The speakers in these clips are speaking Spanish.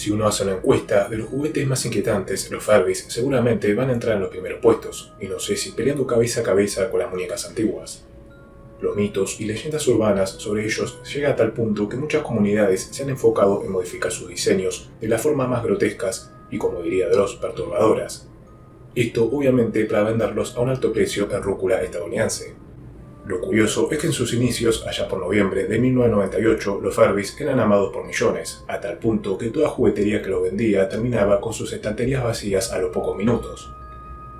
Si uno hace una encuesta de los juguetes más inquietantes, los Furbies seguramente van a entrar en los primeros puestos, y no sé si peleando cabeza a cabeza con las muñecas antiguas. Los mitos y leyendas urbanas sobre ellos llegan a tal punto que muchas comunidades se han enfocado en modificar sus diseños de las formas más grotescas y, como diría Dross, perturbadoras. Esto obviamente para venderlos a un alto precio en rúcula estadounidense. Lo curioso es que en sus inicios, allá por noviembre de 1998, los Furbies eran amados por millones, a tal punto que toda juguetería que los vendía terminaba con sus estanterías vacías a los pocos minutos.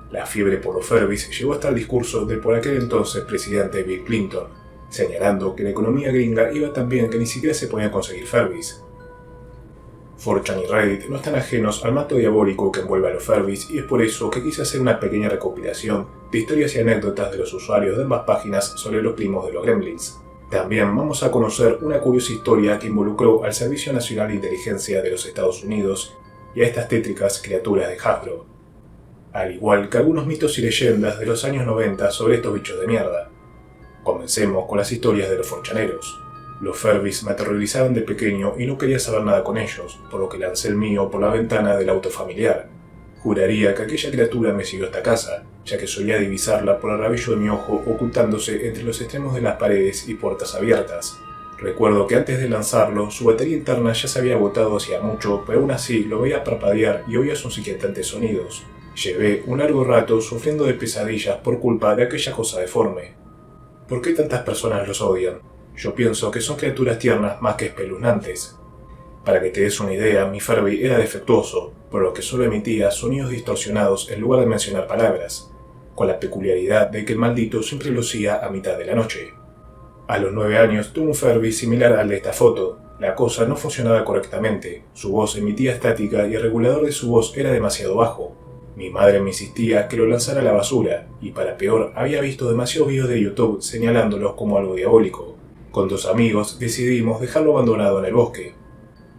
La fiebre por los Furbies llegó hasta el discurso del por aquel entonces presidente Bill Clinton, señalando que la economía gringa iba tan bien que ni siquiera se podían conseguir Furbies. 4chan y Reddit no están ajenos al manto diabólico que envuelve a los Furbies, y es por eso que quise hacer una pequeña recopilación de historias y anécdotas de los usuarios de ambas páginas sobre los primos de los Gremlins. También vamos a conocer una curiosa historia que involucró al Servicio Nacional de Inteligencia de los Estados Unidos y a estas tétricas criaturas de Hasbro, al igual que algunos mitos y leyendas de los años 90 sobre estos bichos de mierda. Comencemos con las historias de los 4chaneros. Los Furbies me aterrorizaban de pequeño y no quería saber nada con ellos, por lo que lancé el mío por la ventana del auto familiar. Juraría que aquella criatura me siguió hasta casa, ya que solía divisarla por el rabillo de mi ojo ocultándose entre los extremos de las paredes y puertas abiertas. Recuerdo que antes de lanzarlo, su batería interna ya se había agotado hacía mucho, pero aún así lo veía parpadear y oía sus inquietantes sonidos. Llevé un largo rato sufriendo de pesadillas por culpa de aquella cosa deforme. ¿Por qué tantas personas los odian? Yo pienso que son criaturas tiernas más que espeluznantes. Para que te des una idea, mi Furby era defectuoso, por lo que solo emitía sonidos distorsionados en lugar de mencionar palabras, con la peculiaridad de que el maldito siempre lo hacía a mitad de la noche. A los 9 años tuve un Furby similar al de esta foto. La cosa no funcionaba correctamente, su voz emitía estática y el regulador de su voz era demasiado bajo. Mi madre me insistía que lo lanzara a la basura, y para peor había visto demasiados videos de YouTube señalándolos como algo diabólico. Con 2 amigos decidimos dejarlo abandonado en el bosque.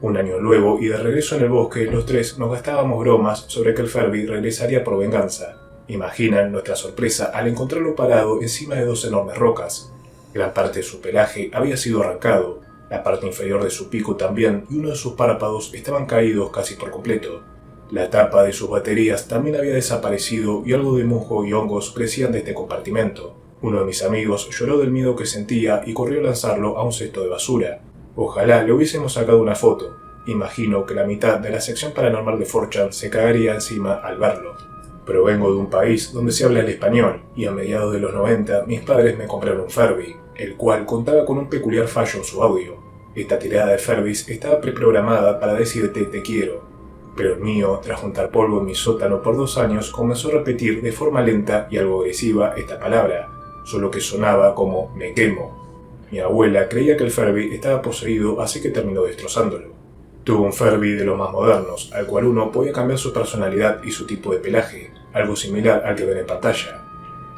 Un año luego y de regreso en el bosque, los 3 nos gastábamos bromas sobre que el Furby regresaría por venganza. Imaginan nuestra sorpresa al encontrarlo parado encima de 2 enormes rocas. Gran parte de su pelaje había sido arrancado, la parte inferior de su pico también, y uno de sus párpados estaban caídos casi por completo. La tapa de sus baterías también había desaparecido y algo de musgo y hongos crecían de este compartimento. Uno de mis amigos lloró del miedo que sentía y corrió a lanzarlo a un cesto de basura. Ojalá le hubiésemos sacado una foto. Imagino que la mitad de la sección paranormal de 4chan se cagaría encima al verlo. Provengo de un país donde se habla el español, y a mediados de los 90 mis padres me compraron un Furby, el cual contaba con un peculiar fallo en su audio. Esta tirada de Furbies estaba preprogramada para decirte te quiero, pero el mío, tras juntar polvo en mi sótano por 2 años, comenzó a repetir de forma lenta y algo agresiva esta palabra, solo que sonaba como me quemo. Mi abuela creía que el Furby estaba poseído, así que terminó destrozándolo. Tuvo un Furby de los más modernos, al cual uno podía cambiar su personalidad y su tipo de pelaje, algo similar al que ven en pantalla.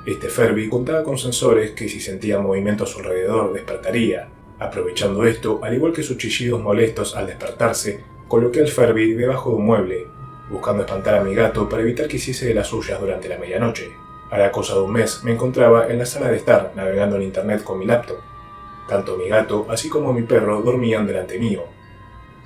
Este Furby contaba con sensores que si sentía movimiento a su alrededor despertaría. Aprovechando esto, al igual que sus chillidos molestos al despertarse, coloqué al Furby debajo de un mueble, buscando espantar a mi gato para evitar que hiciese de las suyas durante la medianoche. A la cosa de un mes me encontraba en la sala de estar navegando en internet con mi laptop. Tanto mi gato así como mi perro dormían delante mío.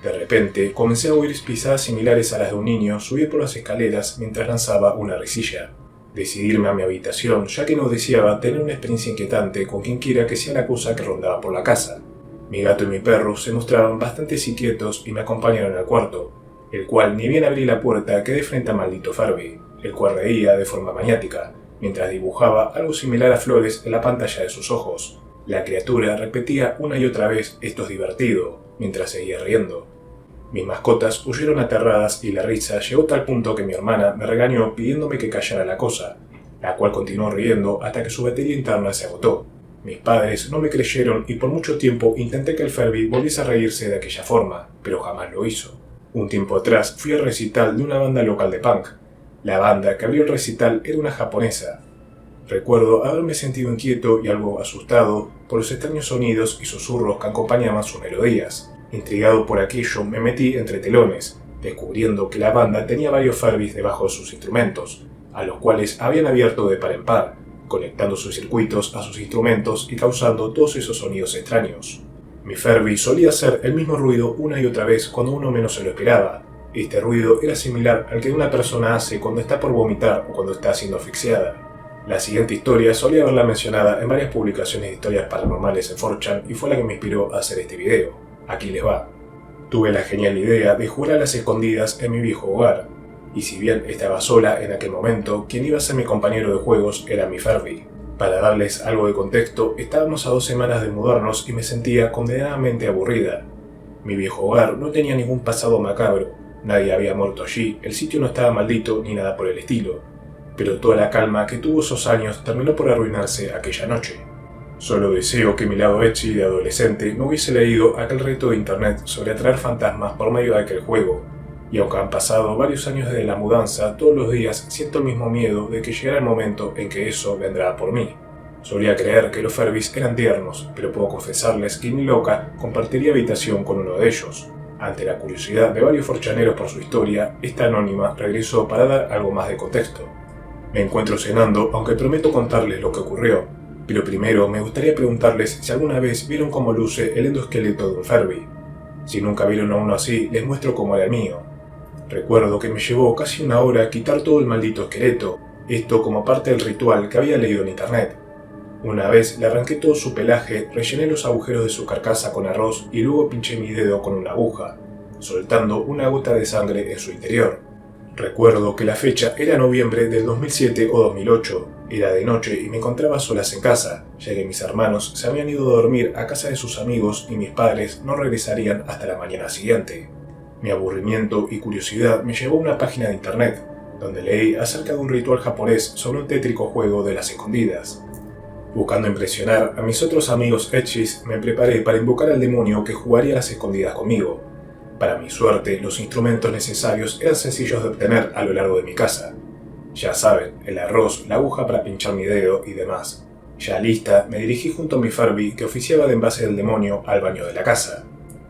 De repente comencé a oír pisadas similares a las de un niño subir por las escaleras mientras lanzaba una risilla. Decidí irme a mi habitación ya que no deseaba tener una experiencia inquietante con quien quiera que sea la cosa que rondaba por la casa. Mi gato y mi perro se mostraban bastante inquietos y me acompañaron al cuarto, el cual ni bien abrí la puerta quedé frente al maldito Furby, el cual reía de forma maniática, mientras dibujaba algo similar a flores en la pantalla de sus ojos. La criatura repetía una y otra vez «esto es divertido», mientras seguía riendo. Mis mascotas huyeron aterradas y la risa llegó a tal punto que mi hermana me regañó pidiéndome que callara la cosa, la cual continuó riendo hasta que su batería interna se agotó. Mis padres no me creyeron y por mucho tiempo intenté que el Furby volviese a reírse de aquella forma, pero jamás lo hizo. Un tiempo atrás fui al recital de una banda local de punk. La banda que abrió el recital era una japonesa. Recuerdo haberme sentido inquieto y algo asustado por los extraños sonidos y susurros que acompañaban sus melodías. Intrigado por aquello, me metí entre telones, descubriendo que la banda tenía varios Furbies debajo de sus instrumentos, a los cuales habían abierto de par en par, conectando sus circuitos a sus instrumentos y causando todos esos sonidos extraños. Mi Furby solía hacer el mismo ruido una y otra vez cuando uno menos se lo esperaba, Este ruido era similar al que una persona hace cuando está por vomitar o cuando está siendo asfixiada. La siguiente historia solía haberla mencionada en varias publicaciones de historias paranormales en 4chan y fue la que me inspiró a hacer este video. Aquí les va. Tuve la genial idea de jugar a las escondidas en mi viejo hogar, y si bien estaba sola en aquel momento, quien iba a ser mi compañero de juegos era mi Furby. Para darles algo de contexto, estábamos a 2 semanas de mudarnos y me sentía condenadamente aburrida. Mi viejo hogar no tenía ningún pasado macabro, nadie había muerto allí, el sitio no estaba maldito ni nada por el estilo, pero toda la calma que tuvo esos años terminó por arruinarse aquella noche. Solo deseo que mi lado ecchi de adolescente no hubiese leído aquel reto de internet sobre atraer fantasmas por medio de aquel juego, y aunque han pasado varios años desde la mudanza, todos los días siento el mismo miedo de que llegara el momento en que eso vendrá por mí. Solía creer que los Furbies eran tiernos, pero puedo confesarles que mi loca compartiría habitación con uno de ellos. Ante la curiosidad de varios forchaneros por su historia, esta anónima regresó para dar algo más de contexto. Me encuentro cenando, aunque prometo contarles lo que ocurrió, pero primero me gustaría preguntarles si alguna vez vieron cómo luce el endoesqueleto de un Furby. Si nunca vieron a uno así, les muestro cómo era el mío. Recuerdo que me llevó casi 1 hora quitar todo el maldito esqueleto, esto como parte del ritual que había leído en internet. Una vez le arranqué todo su pelaje, rellené los agujeros de su carcasa con arroz y luego pinché mi dedo con una aguja, soltando una gota de sangre en su interior. Recuerdo que la fecha era noviembre del 2007 o 2008, era de noche y me encontraba solas en casa, ya que mis hermanos se habían ido a dormir a casa de sus amigos y mis padres no regresarían hasta la mañana siguiente. Mi aburrimiento y curiosidad me llevó a una página de internet, donde leí acerca de un ritual japonés sobre un tétrico juego de las escondidas. Buscando impresionar a mis otros amigos echis, me preparé para invocar al demonio que jugaría a las escondidas conmigo. Para mi suerte, los instrumentos necesarios eran sencillos de obtener a lo largo de mi casa. Ya saben, el arroz, la aguja para pinchar mi dedo y demás. Ya lista, me dirigí junto a mi Furby que oficiaba de envase del demonio al baño de la casa.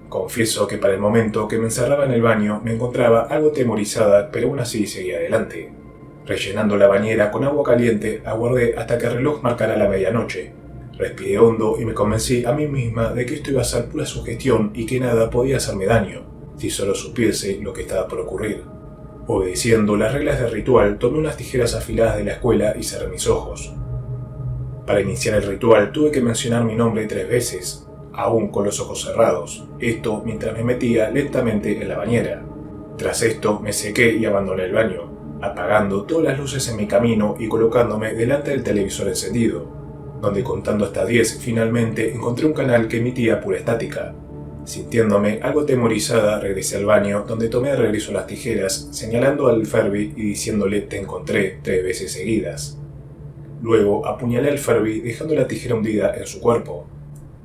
Confieso que para el momento que me encerraba en el baño me encontraba algo temorizada, pero aún así seguía adelante. Rellenando la bañera con agua caliente, aguardé hasta que el reloj marcara la medianoche. Respiré hondo y me convencí a mí misma de que esto iba a ser pura sugestión y que nada podía hacerme daño, si solo supiese lo que estaba por ocurrir. Obedeciendo las reglas del ritual, tomé unas tijeras afiladas de la escuela y cerré mis ojos. Para iniciar el ritual tuve que mencionar mi nombre 3 veces, aún con los ojos cerrados, esto mientras me metía lentamente en la bañera. Tras esto me sequé y abandoné el baño, apagando todas las luces en mi camino y colocándome delante del televisor encendido, donde contando hasta 10 finalmente encontré un canal que emitía pura estática. Sintiéndome algo atemorizada, regresé al baño, donde tomé de regreso las tijeras, señalando al Furby y diciéndole «te encontré» 3 veces seguidas. Luego apuñalé al Furby dejando la tijera hundida en su cuerpo.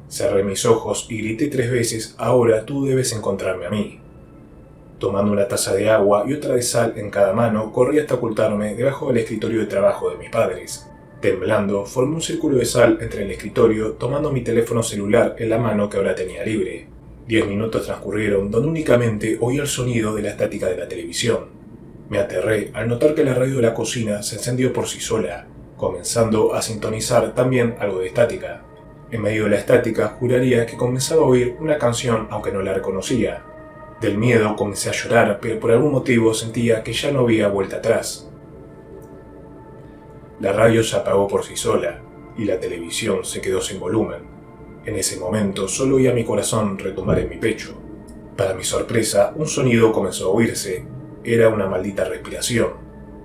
Cerré mis ojos y grité 3 veces «ahora tú debes encontrarme a mí». Tomando una taza de agua y otra de sal en cada mano, corrí hasta ocultarme debajo del escritorio de trabajo de mis padres. Temblando, formé un círculo de sal entre el escritorio, tomando mi teléfono celular en la mano que ahora tenía libre. 10 minutos transcurrieron donde únicamente oía el sonido de la estática de la televisión. Me aterré al notar que la radio de la cocina se encendió por sí sola, comenzando a sintonizar también algo de estática. En medio de la estática juraría que comenzaba a oír una canción aunque no la reconocía. Del miedo comencé a llorar, pero por algún motivo sentía que ya no había vuelta atrás. La radio se apagó por sí sola y la televisión se quedó sin volumen. En ese momento solo oía mi corazón retumbar en mi pecho. Para mi sorpresa, un sonido comenzó a oírse. Era una maldita respiración.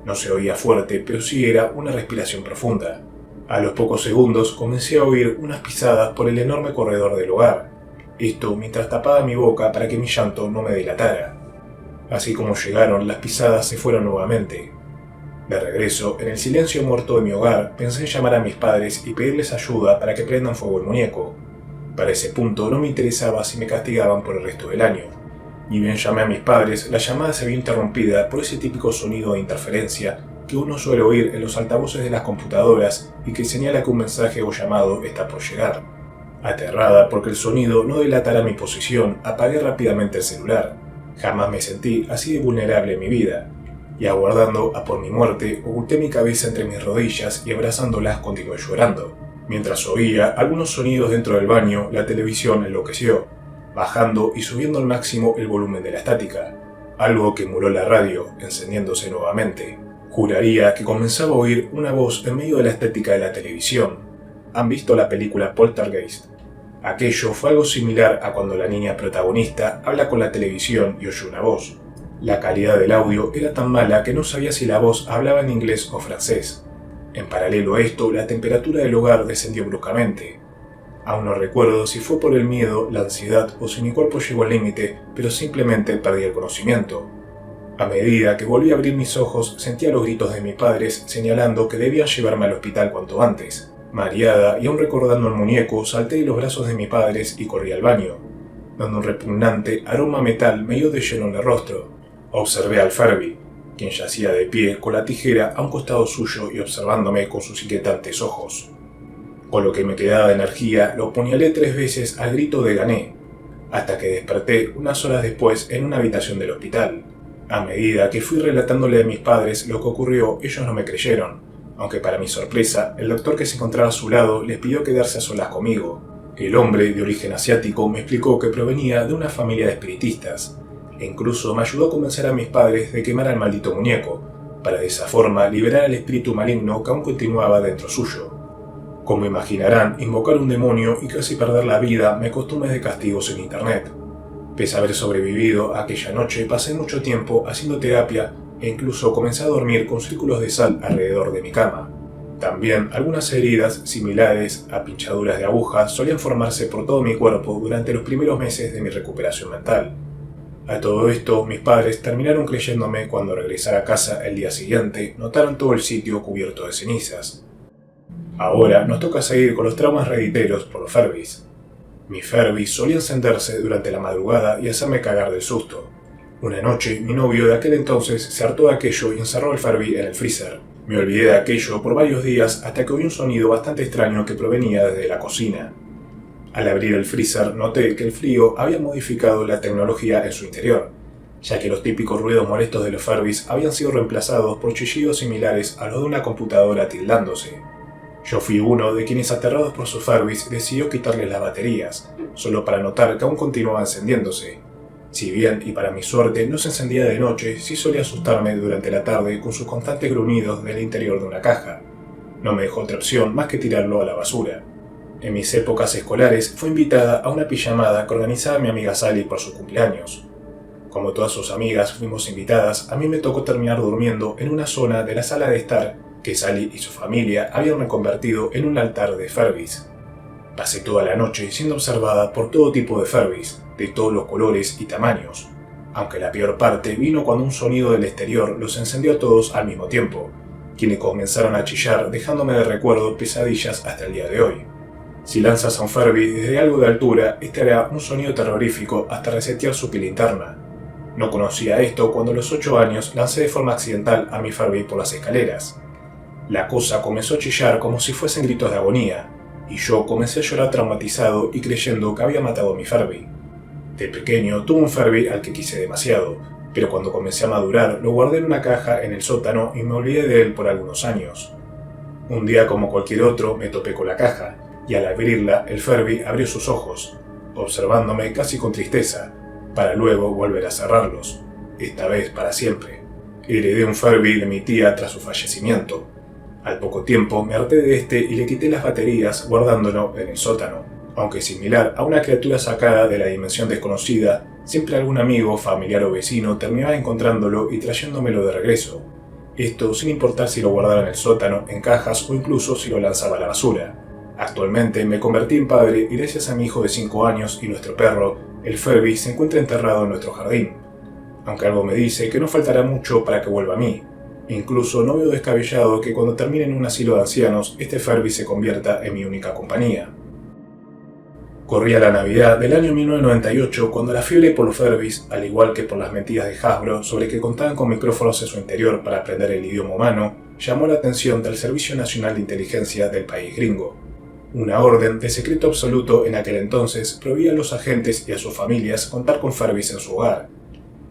No se oía fuerte, pero sí era una respiración profunda. A los pocos segundos comencé a oír unas pisadas por el enorme corredor del hogar. Esto mientras tapaba mi boca para que mi llanto no me delatara. Así como llegaron, las pisadas se fueron nuevamente. De regreso, en el silencio muerto de mi hogar, pensé en llamar a mis padres y pedirles ayuda para que prendan fuego el muñeco. Para ese punto no me interesaba si me castigaban por el resto del año. Ni bien llamé a mis padres, la llamada se vio interrumpida por ese típico sonido de interferencia que uno suele oír en los altavoces de las computadoras y que señala que un mensaje o llamado está por llegar. Aterrada porque el sonido no delatara mi posición, apagué rápidamente el celular. Jamás me sentí así de vulnerable en mi vida. Y aguardando a por mi muerte, oculté mi cabeza entre mis rodillas y abrazándolas continué llorando. Mientras oía algunos sonidos dentro del baño, la televisión enloqueció, bajando y subiendo al máximo el volumen de la estática. algo que emuló la radio, encendiéndose nuevamente. Juraría que comenzaba a oír una voz en medio de la estética de la televisión. ¿Han visto la película Poltergeist? Aquello fue algo similar a cuando la niña protagonista habla con la televisión y oye una voz. La calidad del audio era tan mala que no sabía si la voz hablaba en inglés o francés. En paralelo a esto, la temperatura del hogar descendió bruscamente. Aún no recuerdo si fue por el miedo, la ansiedad o si mi cuerpo llegó al límite, pero simplemente perdí el conocimiento. A medida que volví a abrir mis ojos, sentía los gritos de mis padres señalando que debían llevarme al hospital cuanto antes. Mareada y aún recordando el muñeco, salté de los brazos de mis padres y corrí al baño, donde un repugnante aroma a metal me dio de lleno en el rostro. Observé al Ferby, quien yacía de pie con la tijera a un costado suyo y observándome con sus inquietantes ojos. Con lo que me quedaba de energía, lo apuñalé 3 veces al grito de gané, hasta que desperté unas horas después en una habitación del hospital. A medida que fui relatándole a mis padres lo que ocurrió, ellos no me creyeron, aunque para mi sorpresa, el doctor que se encontraba a su lado les pidió quedarse a solas conmigo. El hombre, de origen asiático, me explicó que provenía de una familia de espiritistas, e incluso me ayudó a convencer a mis padres de quemar al maldito muñeco, para de esa forma liberar al espíritu maligno que aún continuaba dentro suyo. Como imaginarán, invocar un demonio y casi perder la vida me costó un mes de castigos en internet. Pese a haber sobrevivido aquella noche, pasé mucho tiempo haciendo terapia e incluso comencé a dormir con círculos de sal alrededor de mi cama. También algunas heridas similares a pinchaduras de agujas solían formarse por todo mi cuerpo durante los primeros meses de mi recuperación mental. A todo esto, mis padres terminaron creyéndome cuando regresara a casa el día siguiente, notaron todo el sitio cubierto de cenizas. Ahora nos toca seguir con los traumas hereditarios por los Ferbys. Mi Ferby solía encenderse durante la madrugada y hacerme cagar del susto. Una noche, mi novio de aquel entonces se hartó de aquello y encerró el Ferby en el freezer. Me olvidé de aquello por varios días hasta que oí un sonido bastante extraño que provenía desde la cocina. Al abrir el freezer noté que el frío había modificado la tecnología en su interior, ya que los típicos ruidos molestos de los Ferbys habían sido reemplazados por chillidos similares a los de una computadora tildándose. Yo fui uno de quienes, aterrados por sus Ferbys, decidió quitarles las baterías, solo para notar que aún continuaba encendiéndose. Si bien, y para mi suerte, no se encendía de noche, sí solía asustarme durante la tarde con sus constantes gruñidos del interior de una caja. No me dejó otra opción más que tirarlo a la basura. En mis épocas escolares fue invitada a una pijamada que organizaba mi amiga Sally por su cumpleaños. Como todas sus amigas fuimos invitadas, a mí me tocó terminar durmiendo en una zona de la sala de estar que Sally y su familia habían reconvertido en un altar de Ferbys. Pasé toda la noche siendo observada por todo tipo de Ferbys, de todos los colores y tamaños, aunque la peor parte vino cuando un sonido del exterior los encendió a todos al mismo tiempo, quienes comenzaron a chillar dejándome de recuerdo pesadillas hasta el día de hoy. Si lanzas a un Ferby desde algo de altura, este hará un sonido terrorífico hasta resetear su pila interna. No conocía esto cuando a los 8 años lancé de forma accidental a mi Ferby por las escaleras. La cosa comenzó a chillar como si fuesen gritos de agonía, y yo comencé a llorar traumatizado y creyendo que había matado a mi Ferby. De pequeño tuve un Ferby al que quise demasiado, pero cuando comencé a madurar lo guardé en una caja en el sótano y me olvidé de él por algunos años. Un día como cualquier otro me topé con la caja, y al abrirla el Ferby abrió sus ojos, observándome casi con tristeza, para luego volver a cerrarlos, esta vez para siempre. Heredé un Ferby de mi tía tras su fallecimiento. Al poco tiempo me harté de este y le quité las baterías guardándolo en el sótano. Aunque similar a una criatura sacada de la dimensión desconocida, siempre algún amigo, familiar o vecino terminaba encontrándolo y trayéndomelo de regreso. Esto sin importar si lo guardara en el sótano, en cajas o incluso si lo lanzaba a la basura. Actualmente me convertí en padre y gracias a mi hijo de 5 años y nuestro perro, el Ferby se encuentra enterrado en nuestro jardín. Aunque algo me dice que no faltará mucho para que vuelva a mí. Incluso no veo descabellado que cuando termine en un asilo de ancianos, este Ferby se convierta en mi única compañía. Corría la Navidad del año 1998 cuando la fiebre por los Ferbys, al igual que por las mentiras de Hasbro sobre que contaban con micrófonos en su interior para aprender el idioma humano, llamó la atención del Servicio Nacional de Inteligencia del país gringo. Una orden de secreto absoluto en aquel entonces prohibía a los agentes y a sus familias contar con Ferbys en su hogar,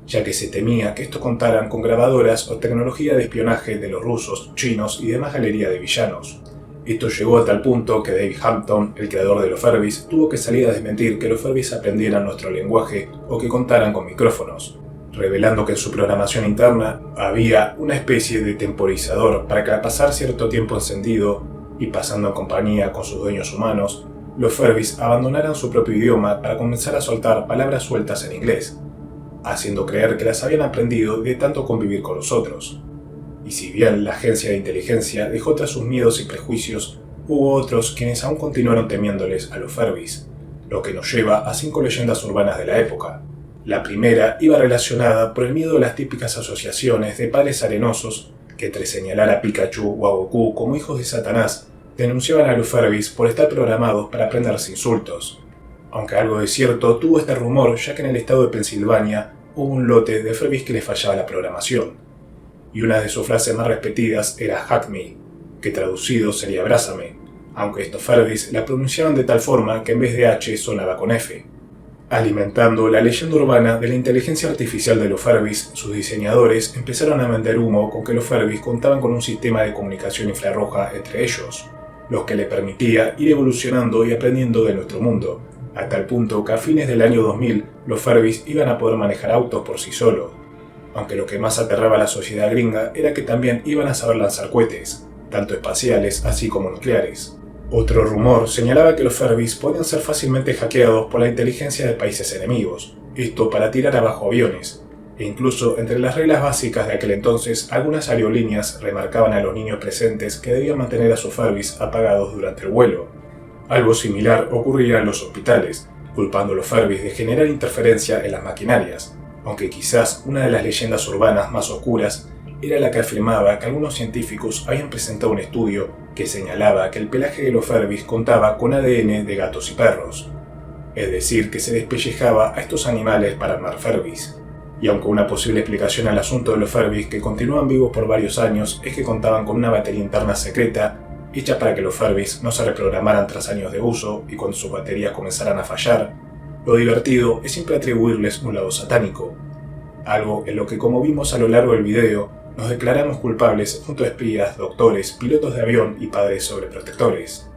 ya que se temía que estos contaran con grabadoras o tecnología de espionaje de los rusos, chinos y demás galería de villanos. Esto llegó a tal punto que Dave Hampton, el creador de los Ferbys, tuvo que salir a desmentir que los Ferbys aprendieran nuestro lenguaje o que contaran con micrófonos. revelando que en su programación interna había una especie de temporizador para que al pasar cierto tiempo encendido y pasando en compañía con sus dueños humanos, los Ferbis abandonaran su propio idioma para comenzar a soltar palabras sueltas en inglés, haciendo creer que las habían aprendido de tanto convivir con los otros. Y si bien la agencia de inteligencia dejó tras sus miedos y prejuicios, hubo otros quienes aún continuaron temiéndoles a los Ferbis, lo que nos lleva a 5 leyendas urbanas de la época. La primera iba relacionada por el miedo a las típicas asociaciones de padres arenosos que, entre señalar a Pikachu o a Goku como hijos de Satanás, denunciaban a los Ferbis por estar programados para aprenderse insultos. Aunque algo de cierto tuvo este rumor, ya que en el estado de Pensilvania hubo un lote de Ferbis que les fallaba la programación, y una de sus frases más repetidas era "Hack me", que traducido sería "abrázame", aunque estos Ferbis la pronunciaban de tal forma que en vez de H sonaba con F. Alimentando la leyenda urbana de la inteligencia artificial de los Ferbis, sus diseñadores empezaron a vender humo con que los Ferbis contaban con un sistema de comunicación infrarroja entre ellos, lo que le permitía ir evolucionando y aprendiendo de nuestro mundo, a tal punto que a fines del año 2000 los Ferbis iban a poder manejar autos por sí solos, aunque lo que más aterraba a la sociedad gringa era que también iban a saber lanzar cohetes, tanto espaciales así como nucleares. Otro rumor señalaba que los Ferbis podían ser fácilmente hackeados por la inteligencia de países enemigos, esto para tirar abajo aviones, e incluso entre las reglas básicas de aquel entonces algunas aerolíneas remarcaban a los niños presentes que debían mantener a sus Ferbis apagados durante el vuelo. Algo similar ocurría en los hospitales, culpando a los Ferbis de generar interferencia en las maquinarias, aunque quizás una de las leyendas urbanas más oscuras era la que afirmaba que algunos científicos habían presentado un estudio que señalaba que el pelaje de los Ferbis contaba con ADN de gatos y perros, es decir, que se despellejaba a estos animales para armar Ferbis. Y aunque una posible explicación al asunto de los Ferbis que continúan vivos por varios años es que contaban con una batería interna secreta hecha para que los Ferbis no se reprogramaran tras años de uso y cuando sus baterías comenzaran a fallar, lo divertido es siempre atribuirles un lado satánico, algo en lo que, como vimos a lo largo del video, nos declaramos culpables junto a espías, doctores, pilotos de avión y padres sobreprotectores.